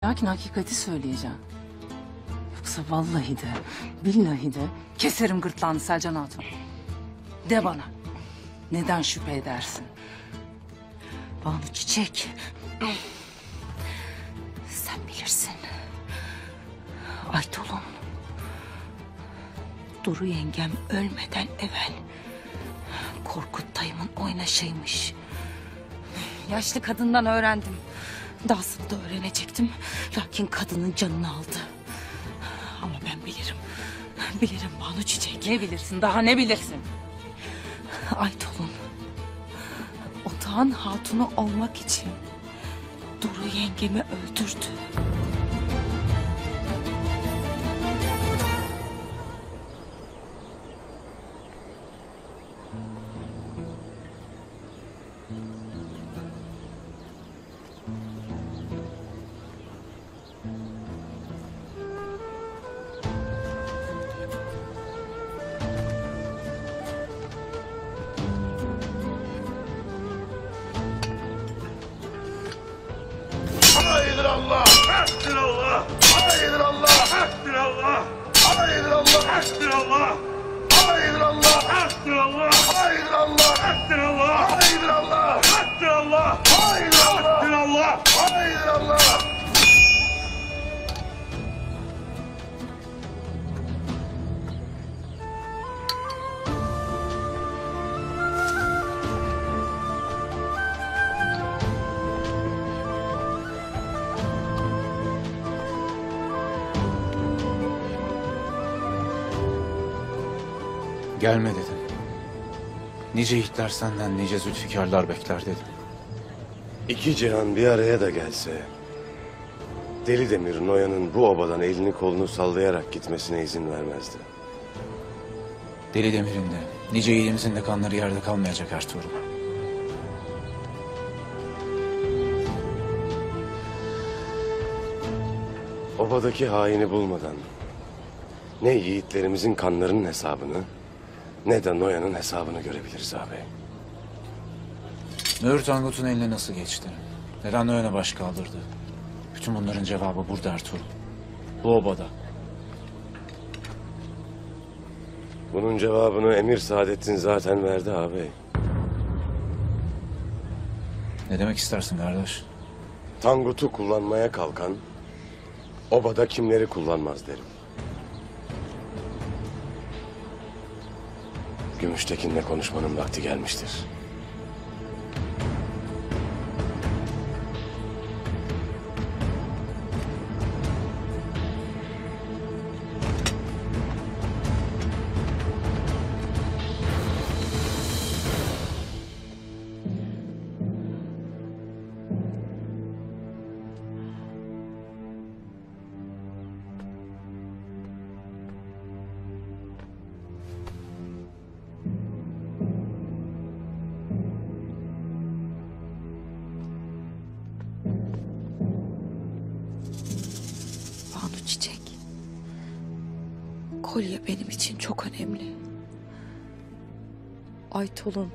Lakin hakikati söyleyeceğim. Yoksa vallahi de, billahi de keserim gırtlağını Selcan Hatun. De bana, neden şüphe edersin? Banu Çiçek, sen bilirsin. Aytol'un Duru yengem ölmeden evvel Korkut dayımın oynaşıymış. Yaşlı kadından öğrendim. Dahasını da öğrenecektim. Lakin kadının canını aldı. Ama ben bilirim. Bilirim Banu Çiçek. Ne bilirsin, daha ne bilirsin? Aytol'un Otağın hatunu olmak için Duru yengemi öldürdü. Haydır Allah! Haktır Allah! Haydır Allah! Haktır Allah! Haydır Allah! Haktır Allah! Haydır Allah! Haktır Allah! Haydır Allah! Haktır Allah! Haydır Allah! Haktır Allah! Haydır Allah! Haydır Allah! Gelme dedim. Nice yiğitler senden, nice zülfikarlar bekler dedim. İki cihan bir araya da gelse, Deli Demir Noyan'ın bu obadan elini kolunu sallayarak gitmesine izin vermezdi. Deli Demir'in de, nice yiğidimizin de kanları yerde kalmayacak Ertuğrul. Obadaki haini bulmadan ne yiğitlerimizin kanlarının hesabını ne de Noyan'ın hesabını görebiliriz ağabey. Mühür Tangut'un eline nasıl geçti? Neden Noyan'a baş kaldırdı? Bütün bunların cevabı burada Ertuğrul. Bu obada. Bunun cevabını Emir Saadettin zaten verdi ağabey. Ne demek istersin kardeş? Tangut'u kullanmaya kalkan obada kimleri kullanmaz derim. Gümüştekin'le konuşmanın vakti gelmiştir. Banu Çiçek, kolye benim için çok önemli. Aytol'un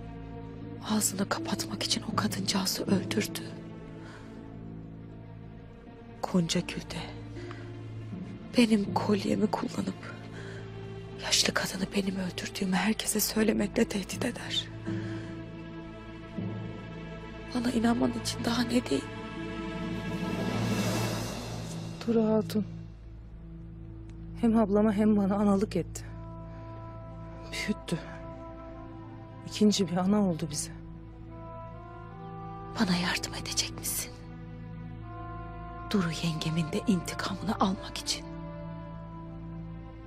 ağzını kapatmak için o kadıncağızı öldürdü. Goncagül'de benim kolyemi kullanıp yaşlı kadını benim öldürdüğümü herkese söylemekle tehdit eder. Bana inanman için daha ne diyeyim? Duru Hatun hem ablama hem bana analık etti. Büyüttü. İkinci bir ana oldu bize. Bana yardım edecek misin? Duru yengemin de intikamını almak için.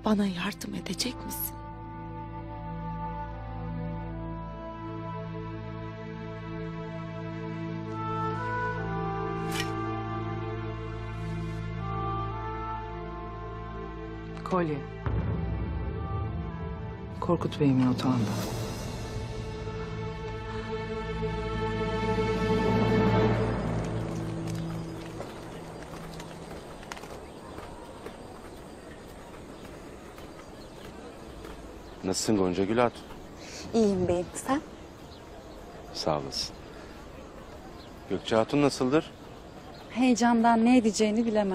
Bana yardım edecek misin? Kolye. Korkut Bey'imin otağında. Nasılsın Goncagül Hatun? İyiyim beyim, sen? Sağ olasın. Gökçe Hatun nasıldır? Heyecandan ne edeceğini bilemez.